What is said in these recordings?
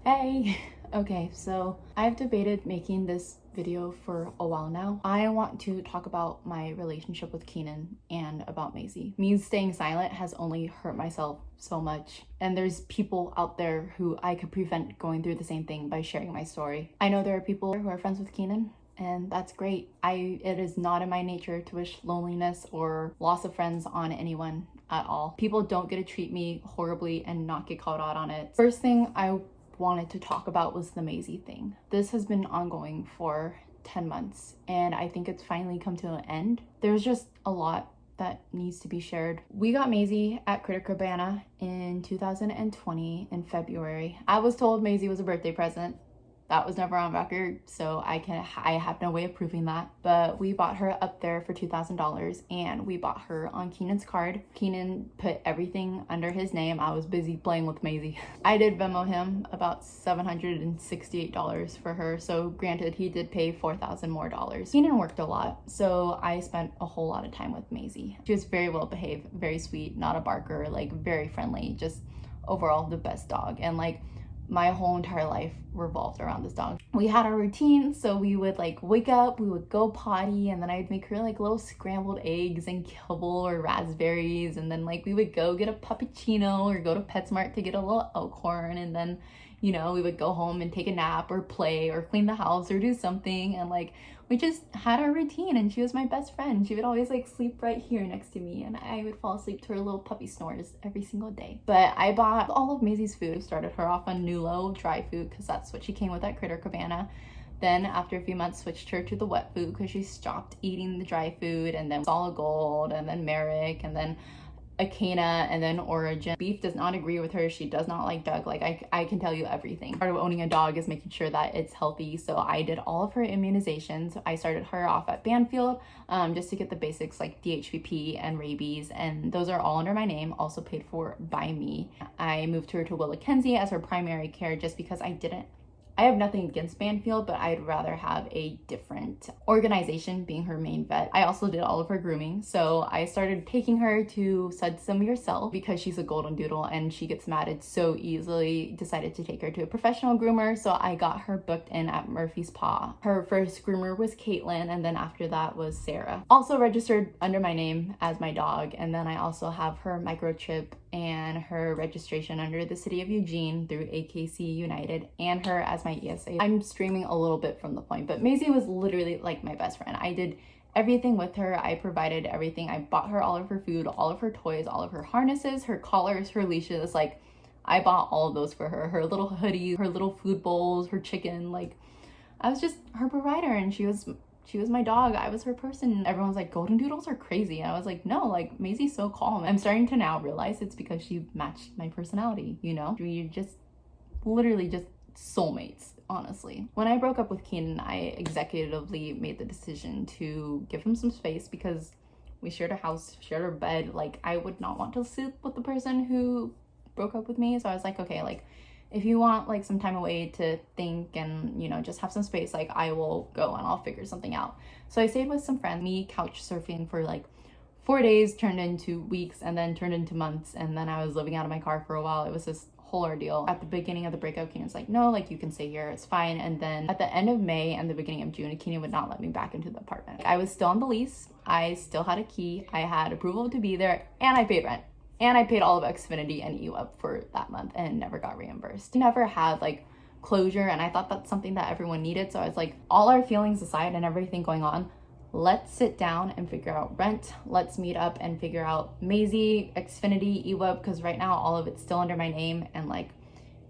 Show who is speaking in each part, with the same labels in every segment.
Speaker 1: Hey! Okay, so I've debated making this video for a while now. I want to talk about my relationship with Keenan and about Maisey. Me staying silent has only hurt myself so much, and there's people out there who I could prevent going through the same thing by sharing my story. I know there are people who are friends with Keenan, and that's great. It is not in my nature to wish loneliness or loss of friends on anyone at all. People don't get to treat me horribly and not get called out on it. First thing I wanted to talk about was the Maisey thing. This has been ongoing for 10 months and I think it's finally come to an end. There's just a lot that needs to be shared. We got Maisey at Critter Cabana in 2020 in February. I was told Maisey was a birthday present. That was never on record, so I have no way of proving that. But we bought her up there for $2,000 and we bought her on Keenan's card. Keenan put everything under his name. I was busy playing with Maisey. I did Venmo him about $768 for her. So granted, he did pay $4,000 more. Keenan worked a lot, so I spent a whole lot of time with Maisey. She was very well behaved, very sweet, not a barker, like very friendly, just overall the best dog. And like, my whole entire life revolved around this dog. We had our routine, so we would like wake up, we would go potty, and then I'd make her like little scrambled eggs and kibble or raspberries, and then like we would go get a puppuccino or go to PetSmart to get a little Elkhorn, and then we would go home and take a nap or play or clean the house or do something, and like we just had our routine. And she was my best friend. She would always like sleep right here next to me, and I would fall asleep to her little puppy snores every single day. But I bought all of Maisey's food. Started her off on Nulo dry food because that's what she came with at Critter Cabana. Then after a few months switched her to the wet food because she stopped eating the dry food, and then Solid Gold, and then Merrick, and then Acana, and then Origin. Beef does not agree with her. She does not like Doug. Like I can tell you everything. Part of owning a dog is making sure that it's healthy. So I did all of her immunizations. I started her off at Banfield just to get the basics like DHPP and rabies, and those are all under my name, also paid for by me. I moved her to Willa Kenzie as her primary care just because I have nothing against Banfield, but I'd rather have a different organization being her main vet. I also did all of her grooming. So I started taking her to Sud Some Yourself because she's a golden doodle and she gets matted so easily. Decided to take her to a professional groomer. So I got her booked in at Murphy's Paw. Her first groomer was Caitlin, and then after that was Sarah. Also registered under my name as my dog. And then I also have her microchip and her registration under the city of Eugene through AKC United, and her as my ESA. I'm streaming a little bit from the point, but Maisey was literally like my best friend. I did everything with her. I provided everything. I bought her all of her food, all of her toys, all of her harnesses, her collars, her leashes. Like I bought all of those for her. Her little hoodies, her little food bowls, her chicken. Like I was just her provider, and she was my dog. I was her person. Everyone's like, golden doodles are crazy. And I was like, no, like Maisey's so calm. I'm starting to now realize it's because she matched my personality, We just literally just soulmates, honestly. When I broke up with Keenan, I executively made the decision to give him some space because we shared a house, shared a bed. Like I would not want to sleep with the person who broke up with me. So I was like, okay, like if you want like some time away to think and just have some space, like I will go and I'll figure something out. So I stayed with some friends. Me couch surfing for like 4 days turned into weeks, and then turned into months, and then I was living out of my car for a while. It was this whole ordeal. At the beginning of the breakup, Keenan's like, no, like you can stay here, it's fine. And then at the end of May and the beginning of June, Keenan would not let me back into the apartment. I was still on the lease. I still had a key. I had approval to be there, and I paid rent. And I paid all of Xfinity and EWEB for that month and never got reimbursed. Never had like closure, and I thought that's something that everyone needed. So I was like, all our feelings aside and everything going on, let's sit down and figure out rent. Let's meet up and figure out Maisey, Xfinity, EWEB, because right now all of it's still under my name, and like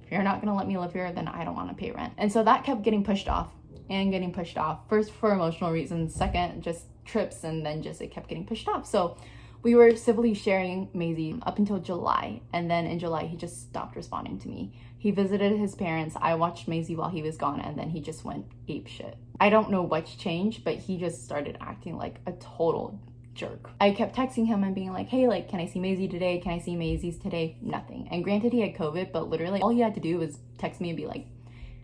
Speaker 1: if you're not gonna let me live here, then I don't want to pay rent. And so that kept getting pushed off and getting pushed off. First for emotional reasons, second just trips, and then just it kept getting pushed off. So we were civilly sharing Maisey up until July, and then in July he just stopped responding to me. He visited his parents. I watched Maisey while he was gone, and then he just went ape shit. I don't know what's changed, but he just started acting like a total jerk. I kept texting him and being like, hey, like, can I see Maisey today? Can I see Maisey's today? Nothing. And granted, he had COVID, but literally all he had to do was text me and be like,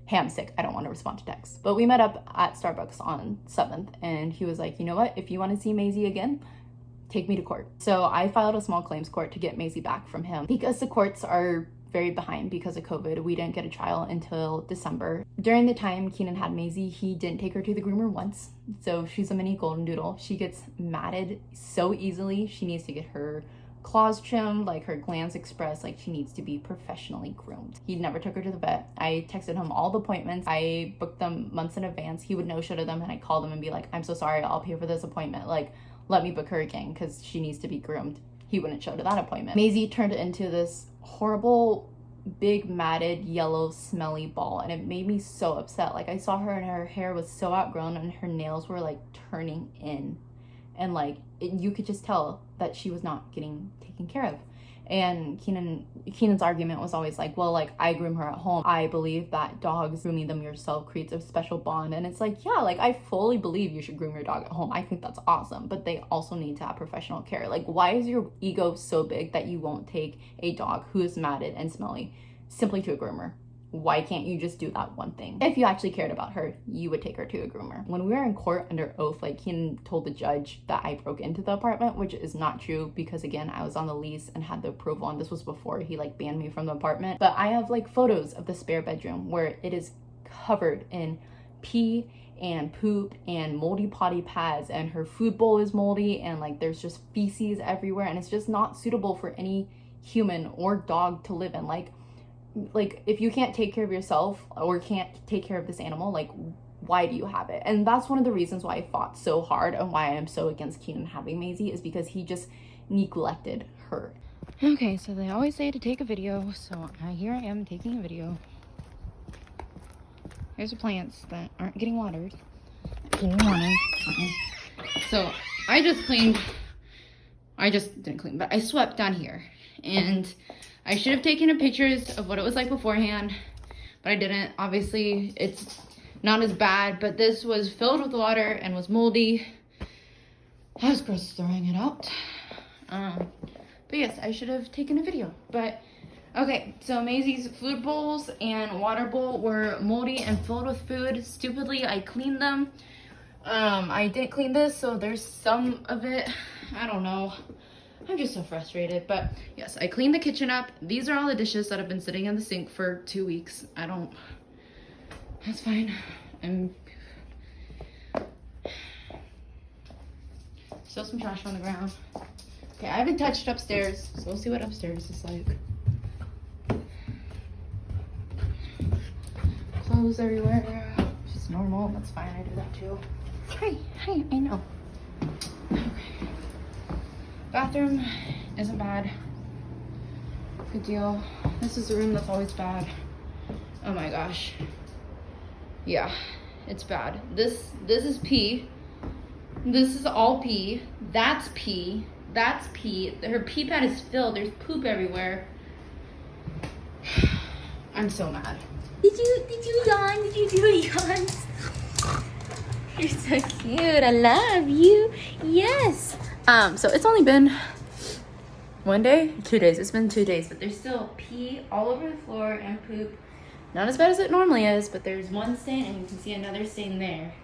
Speaker 1: hey, I'm sick. I don't want to respond to texts. But we met up at Starbucks on 7th, and he was like, you know what? If you want to see Maisey again, take me to court. So I filed a small claims court to get Maisey back from him because the courts are very behind because of COVID. We didn't get a trial until December. During the time Keenan had Maisey, he didn't take her to the groomer once. So she's a mini golden doodle. She gets matted so easily. She needs to get her claws trimmed, like her glands expressed, like she needs to be professionally groomed. He never took her to the vet. I texted him all the appointments. I booked them months in advance. He would no-show to them, and I called him and be like, I'm so sorry, I'll pay for this appointment. Like, let me book her again because she needs to be groomed. He wouldn't show to that appointment. Maisey turned into this horrible, big, matted, yellow, smelly ball, and it made me so upset. Like, I saw her and her hair was so outgrown and her nails were like turning in, and like you could just tell that she was not getting taken care of. And Keenan's argument was always like, well, like, I groom her at home. I believe that dogs grooming them yourself creates a special bond. And it's like, yeah, like, I fully believe you should groom your dog at home. I think that's awesome. But they also need to have professional care. Like, why is your ego so big that you won't take a dog who is matted and smelly simply to a groomer? Why can't you just do that one thing? If you actually cared about her, you would take her to a groomer. When we were in court under oath, like, Keenan told the judge that I broke into the apartment, which is not true because, again, I was on the lease and had the approval, and this was before he like banned me from the apartment. But I have like photos of the spare bedroom where it is covered in pee and poop and moldy potty pads, and her food bowl is moldy, and like there's just feces everywhere, and it's just not suitable for any human or dog to live in. Like, if you can't take care of yourself or can't take care of this animal, like, why do you have it? And that's one of the reasons why I fought so hard and why I am so against Keenan having Maisey, is because he just neglected her. Okay, so they always say to take a video, so here I am taking a video. Here's the plants that aren't getting watered. So I just didn't clean, but I swept down here, and I should have taken pictures of what it was like beforehand, but I didn't. Obviously, it's not as bad, but this was filled with water and was moldy. I was gross throwing it out. But yes, I should have taken a video. But okay, so Maisey's food bowls and water bowl were moldy and filled with food. Stupidly, I cleaned them. I didn't clean this, so there's some of it. I don't know. I'm just so frustrated. But yes, I cleaned the kitchen up. These are all the dishes that have been sitting in the sink for 2 weeks. That's fine. Still some trash on the ground. Okay, I haven't touched upstairs, so we'll see what upstairs is like. Clothes everywhere. Just normal. That's fine. I do that too. Hi, I know. Okay. Bathroom isn't bad. Good deal. This is the room that's always bad. Oh my gosh. Yeah, it's bad. This is pee. This is all pee. That's pee. That's pee. Her pee pad is filled. There's poop everywhere. I'm so mad. Did you yawn? Did you do a yawn? You're so cute. I love you. Yes. So it's only been 1 day, 2 days. It's been 2 days, but there's still pee all over the floor and poop. Not as bad as it normally is, but there's one stain, and you can see another stain there.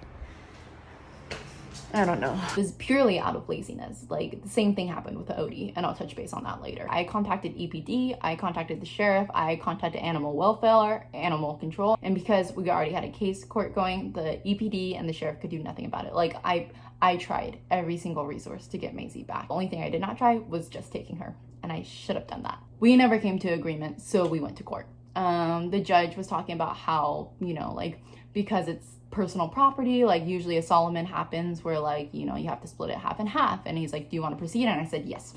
Speaker 1: I don't know. It was purely out of laziness. Like, the same thing happened with Odie, and I'll touch base on that later. I contacted EPD, I contacted the sheriff, I contacted animal welfare, animal control, and because we already had a case court going, the EPD and the sheriff could do nothing about it. Like, I tried every single resource to get Maisey back. The only thing I did not try was just taking her, and I should have done that. We never came to agreement, so we went to court. The judge was talking about how, you know, like, because it's personal property, like, usually a Solomon happens where, like, you know, you have to split it half and half. And he's like, do you want to proceed? And I said, yes.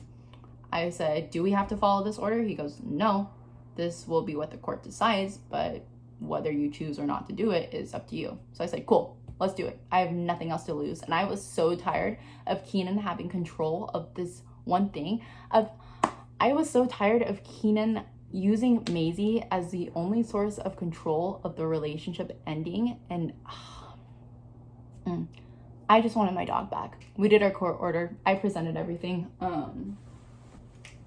Speaker 1: I said, do we have to follow this order? He goes, no, this will be what the court decides, but whether you choose or not to do it is up to you. So I said, cool, let's do it. I have nothing else to lose. And I was so tired of Keenan having control of this one thing. I was so tired of Keenan using Maisey as the only source of control of the relationship ending, and I just wanted my dog back. We did our court order. I presented everything. I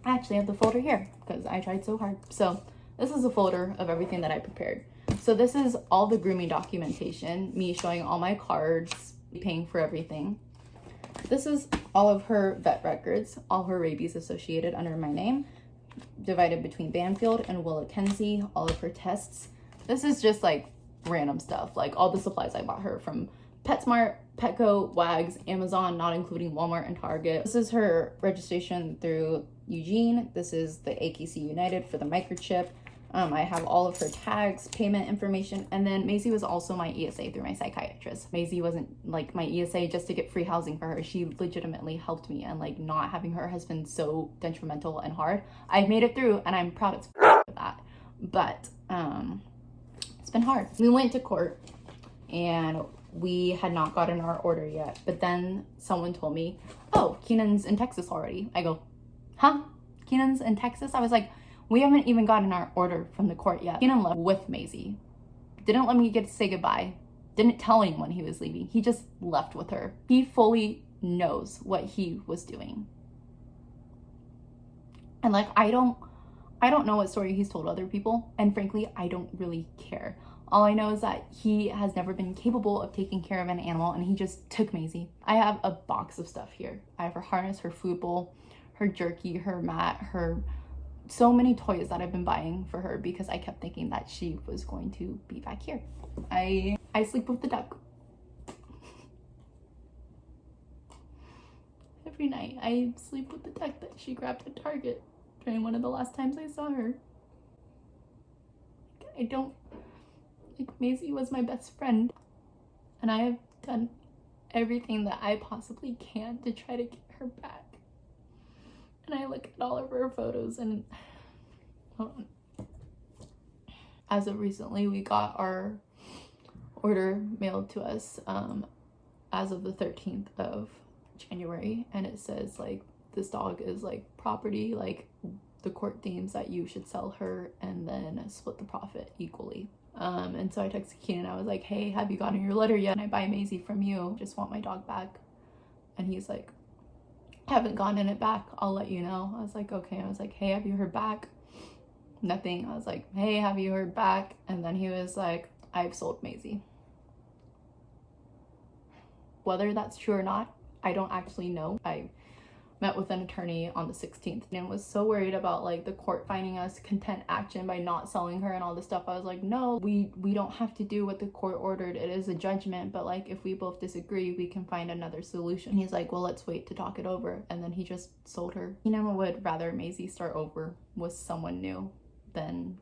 Speaker 1: actually have the folder here because I tried so hard. So this is a folder of everything that I prepared. So this is all the grooming documentation, me showing all my cards, paying for everything. This is all of her vet records, all her rabies associated under my name. divided between Banfield and Willa Kenzie, all of her tests. This is just like random stuff, like all the supplies I bought her from PetSmart, Petco, Wags, Amazon, not including Walmart and Target. This is her registration through Eugene. This is the AKC United for the microchip. I have all of her tags, payment information, and then Maisey was also my ESA through my psychiatrist. Maisey wasn't like my ESA just to get free housing for her. She legitimately helped me, and like not having her has been so detrimental and hard. I've made it through, and I'm proud as for that. But it's been hard. We went to court, and we had not gotten our order yet. But then someone told me, "Oh, Keenan's in Texas already." I go, "Huh? Keenan's in Texas?" I was like, we haven't even gotten our order from the court yet. Keenan left with Maisey. Didn't let me get to say goodbye. Didn't tell anyone he was leaving. He just left with her. He fully knows what he was doing. And like, I don't know what story he's told other people. And frankly, I don't really care. All I know is that he has never been capable of taking care of an animal, and he just took Maisey. I have a box of stuff here. I have her harness, her food bowl, her jerky, her mat, her so many toys that I've been buying for her because I kept thinking that she was going to be back here. I sleep with the duck. Every night I sleep with the duck that she grabbed at Target during one of the last times I saw her. I don't, like, Maisey was my best friend, and I have done everything that I possibly can to try to get her back. And I look at all of her photos, and hold on. As of recently, we got our order mailed to us as of the 13th of January, and it says like this dog is like property, like the court deems that you should sell her and then split the profit equally. And so I texted Keenan. I was like, "Hey, have you gotten your letter yet? And I buy Maisey from you. Just want my dog back." And he's like, "Haven't gotten it back. I'll let you know." I was like, "Okay." I was like, "Hey, have you heard back?" Nothing. I was like, "Hey, have you heard back?" And then he was like, "I've sold Maisey." Whether that's true or not, I don't actually know. I met with an attorney on the 16th and was so worried about like the court finding us contempt action by not selling her and all this stuff. I was like, no, we don't have to do what the court ordered. It is a judgment, but like if we both disagree, we can find another solution. He's like, well, let's wait to talk it over. And then he just sold her. Keenan would rather Maisey start over with someone new than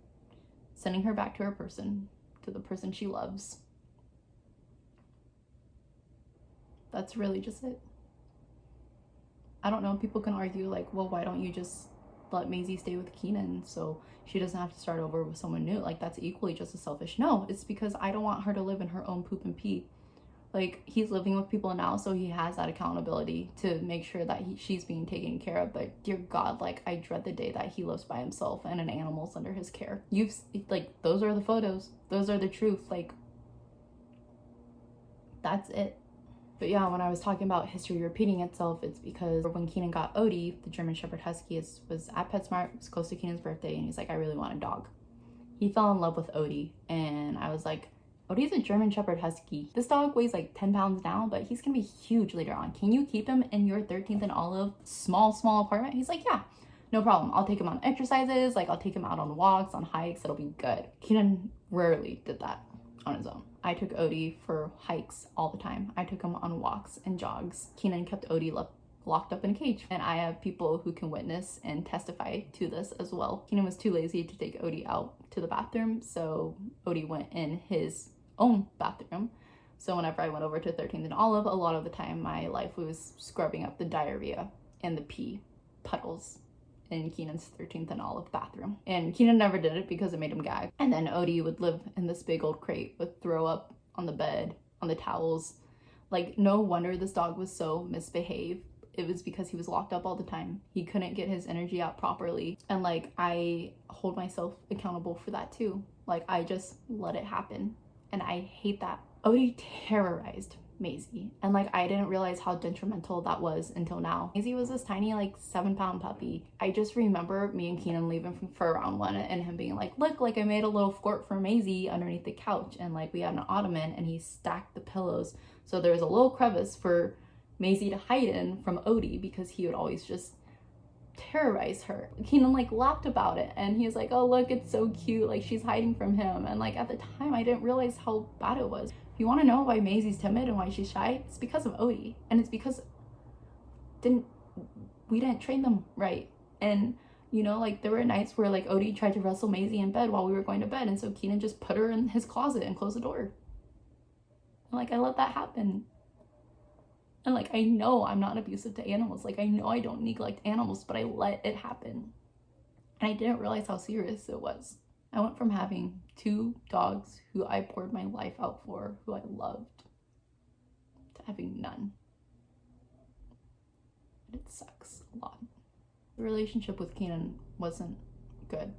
Speaker 1: sending her back to her person, to the person she loves. That's really just it. I don't know, people can argue like, well, why don't you just let Maisey stay with Keenan so she doesn't have to start over with someone new? Like, that's equally just as selfish. No, it's because I don't want her to live in her own poop and pee. Like, he's living with people now, so he has that accountability to make sure that she's being taken care of. But dear God, like, I dread the day that he lives by himself and an animal's under his care. Like, those are the photos. Those are the truth. Like, that's it. But yeah, when I was talking about history repeating itself, it's because when Keenan got Odie, the German Shepherd Husky, was at PetSmart, it was close to Keenan's birthday, and he's like, I really want a dog. He fell in love with Odie, and I was like, Odie's a German Shepherd Husky. This dog weighs like 10 pounds now, but he's gonna be huge later on. Can you keep him in your 13th and Olive small apartment? He's like, yeah, no problem. I'll take him on exercises, like I'll take him out on walks, on hikes, it'll be good. Keenan rarely did that on his own. I took Odie for hikes all the time. I took him on walks and jogs. Keenan kept Odie locked up in a cage. And I have people who can witness and testify to this as well. Keenan was too lazy to take Odie out to the bathroom, so Odie went in his own bathroom. So whenever I went over to 13th and Olive, a lot of the time my life was scrubbing up the diarrhea and the pee puddles in Keenan's 13th and Olive bathroom. And Keenan never did it because it made him gag. And then Odie would live in this big old crate with throw up on the bed, on the towels. Like, no wonder this dog was so misbehaved. It was because he was locked up all the time. He couldn't get his energy out properly. And like, I hold myself accountable for that too. Like, I just let it happen. And I hate that. Odie terrorized Maisey, and like I didn't realize how detrimental that was until now. Maisey was this tiny like 7-pound puppy. I just remember me and Keenan leaving for round one and him being like, look, like I made a little fort for Maisey underneath the couch, and like we had an ottoman and he stacked the pillows so there was a little crevice for Maisey to hide in from Odie, because he would always just terrorize her. Keenan like laughed about it, and he was like, oh look, it's so cute, like she's hiding from him. And like at the time I didn't realize how bad it was. If you want to know why Maisey's timid and why she's shy, it's because of Odie, and it's because we didn't train them right. And you know, like there were nights where like Odie tried to wrestle Maisey in bed while we were going to bed, and so Keenan just put her in his closet and closed the door. And like I let that happen. And like I know I'm not abusive to animals. Like I know I don't neglect animals, but I let it happen. And I didn't realize how serious it was. I went from having 2 dogs who I poured my life out for, who I loved, to having none. It sucks a lot. The relationship with Keenan wasn't good.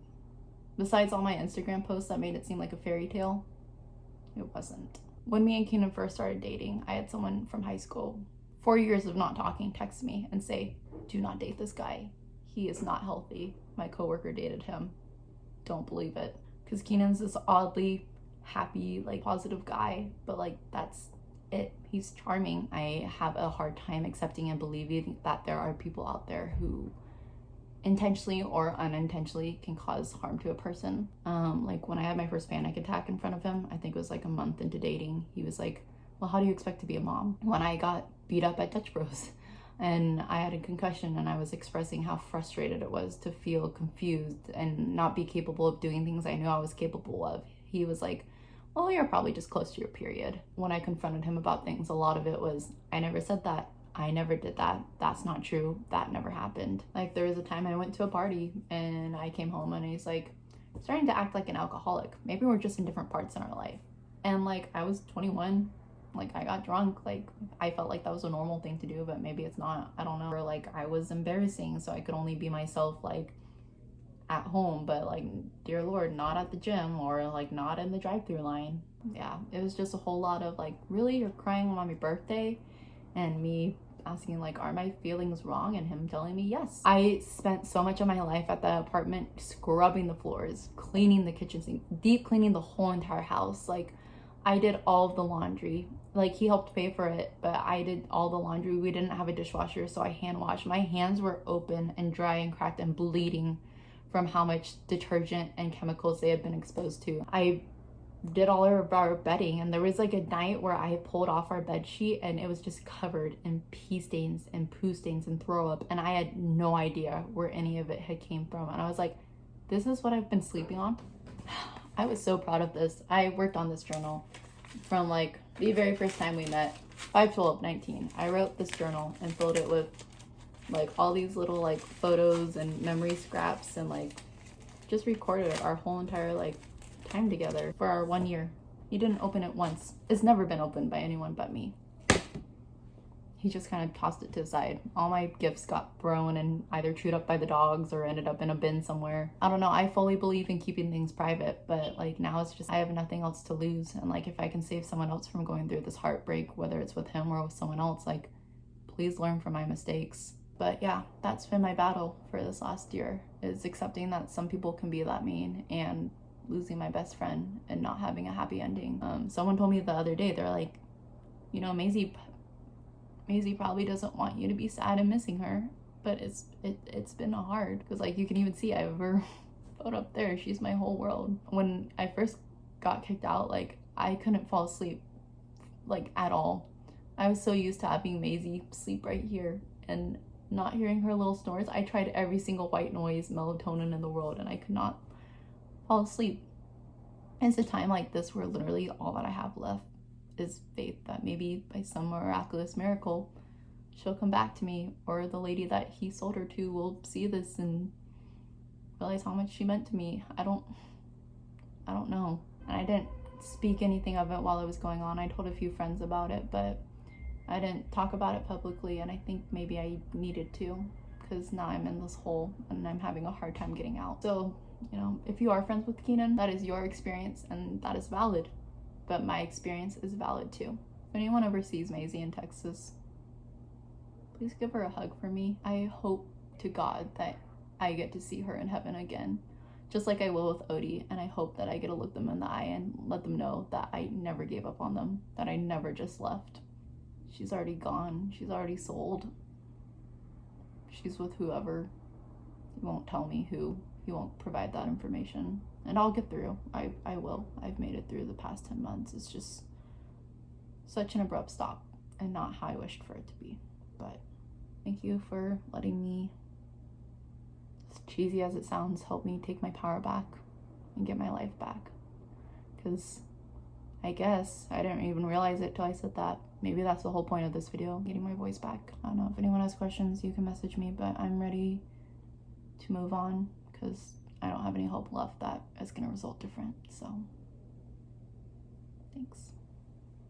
Speaker 1: Besides all my Instagram posts that made it seem like a fairy tale, it wasn't. When me and Keenan first started dating, I had someone from high school, 4 years of not talking, text me and say, do not date this guy. He is not healthy. My coworker dated him. Don't believe it. Because Keenan's this oddly happy, like positive guy, but like that's it. He's charming. I have a hard time accepting and believing that there are people out there who intentionally or unintentionally can cause harm to a person. Like when I had my first panic attack in front of him, I think it was like a month into dating, he was like, well, how do you expect to be a mom? When I got beat up at Dutch Bros and I had a concussion and I was expressing how frustrated it was to feel confused and not be capable of doing things I knew I was capable of, he was like, well, you're probably just close to your period. When I confronted him about things, a lot of it was, I never said that. I never did that. That's not true. That never happened. Like there was a time I went to a party and I came home and he's like, starting to act like an alcoholic. Maybe we're just in different parts in our life. And like I was 21, like I got drunk. Like I felt like that was a normal thing to do, but maybe it's not. I don't know. Or like I was embarrassing, so I could only be myself like at home, but like dear Lord, not at the gym or like not in the drive-through line. Yeah, it was just a whole lot of like, really, you're crying on my birthday? And me asking like, are my feelings wrong? And him telling me yes. I spent so much of my life at the apartment scrubbing the floors, cleaning the kitchen sink, deep cleaning the whole entire house. Like I did all of the laundry. Like he helped pay for it, but I did all the laundry. We didn't have a dishwasher, so I hand washed. My hands were open and dry and cracked and bleeding from how much detergent and chemicals they had been exposed to. I did all of our bedding, and there was like a night where I pulled off our bed sheet and it was just covered in pee stains and poo stains and throw up, and I had no idea where any of it had came from. And I was like, this is what I've been sleeping on. I was so proud of this. I worked on this journal from like the very first time we met, 5/12/19. I wrote this journal and filled it with like all these little like photos and memory scraps, and like just recorded our whole entire like time together for our 1 year. He didn't open it once. It's never been opened by anyone but me. He just kind of tossed it to the side. All my gifts got thrown and either chewed up by the dogs or ended up in a bin somewhere. I don't know. I fully believe in keeping things private, but like now it's just, I have nothing else to lose. And like if I can save someone else from going through this heartbreak, whether it's with him or with someone else, like please learn from my mistakes. But yeah, that's been my battle for this last year, is accepting that some people can be that mean and losing my best friend and not having a happy ending. Someone told me the other day, they're like, you know, Maisey probably doesn't want you to be sad and missing her, but it's been hard, because like you can even see I have her photo up there. She's my whole world. When I first got kicked out, like I couldn't fall asleep like at all. I was so used to having Maisey sleep right here and not hearing her little snores. I tried every single white noise melatonin in the world and I could not fall asleep. It's a time like this where literally all that I have left is faith that maybe by some miraculous miracle she'll come back to me, or the lady that he sold her to will see this and realize how much she meant to me. I don't know. And I didn't speak anything of it while it was going on. I told a few friends about it, but I didn't talk about it publicly, and I think maybe I needed to, because now I'm in this hole and I'm having a hard time getting out. So, you know, if you are friends with Keenan, that is your experience and that is valid, but my experience is valid too. If anyone ever sees Maisey in Texas, please give her a hug for me. I hope to God that I get to see her in heaven again, just like I will with Odie, and I hope that I get to look them in the eye and let them know that I never gave up on them, that I never just left. She's already gone. She's already sold. She's with whoever. He won't tell me who. He won't provide that information. And I'll get through. I will. I've made it through the past 10 months. It's just such an abrupt stop and not how I wished for it to be. But thank you for letting me, as cheesy as it sounds, help me take my power back and get my life back. Because I guess I didn't even realize it till I said that. Maybe that's the whole point of this video, getting my voice back. I don't know, if anyone has questions, you can message me, but I'm ready to move on because I don't have any hope left that is going to result different. So, thanks.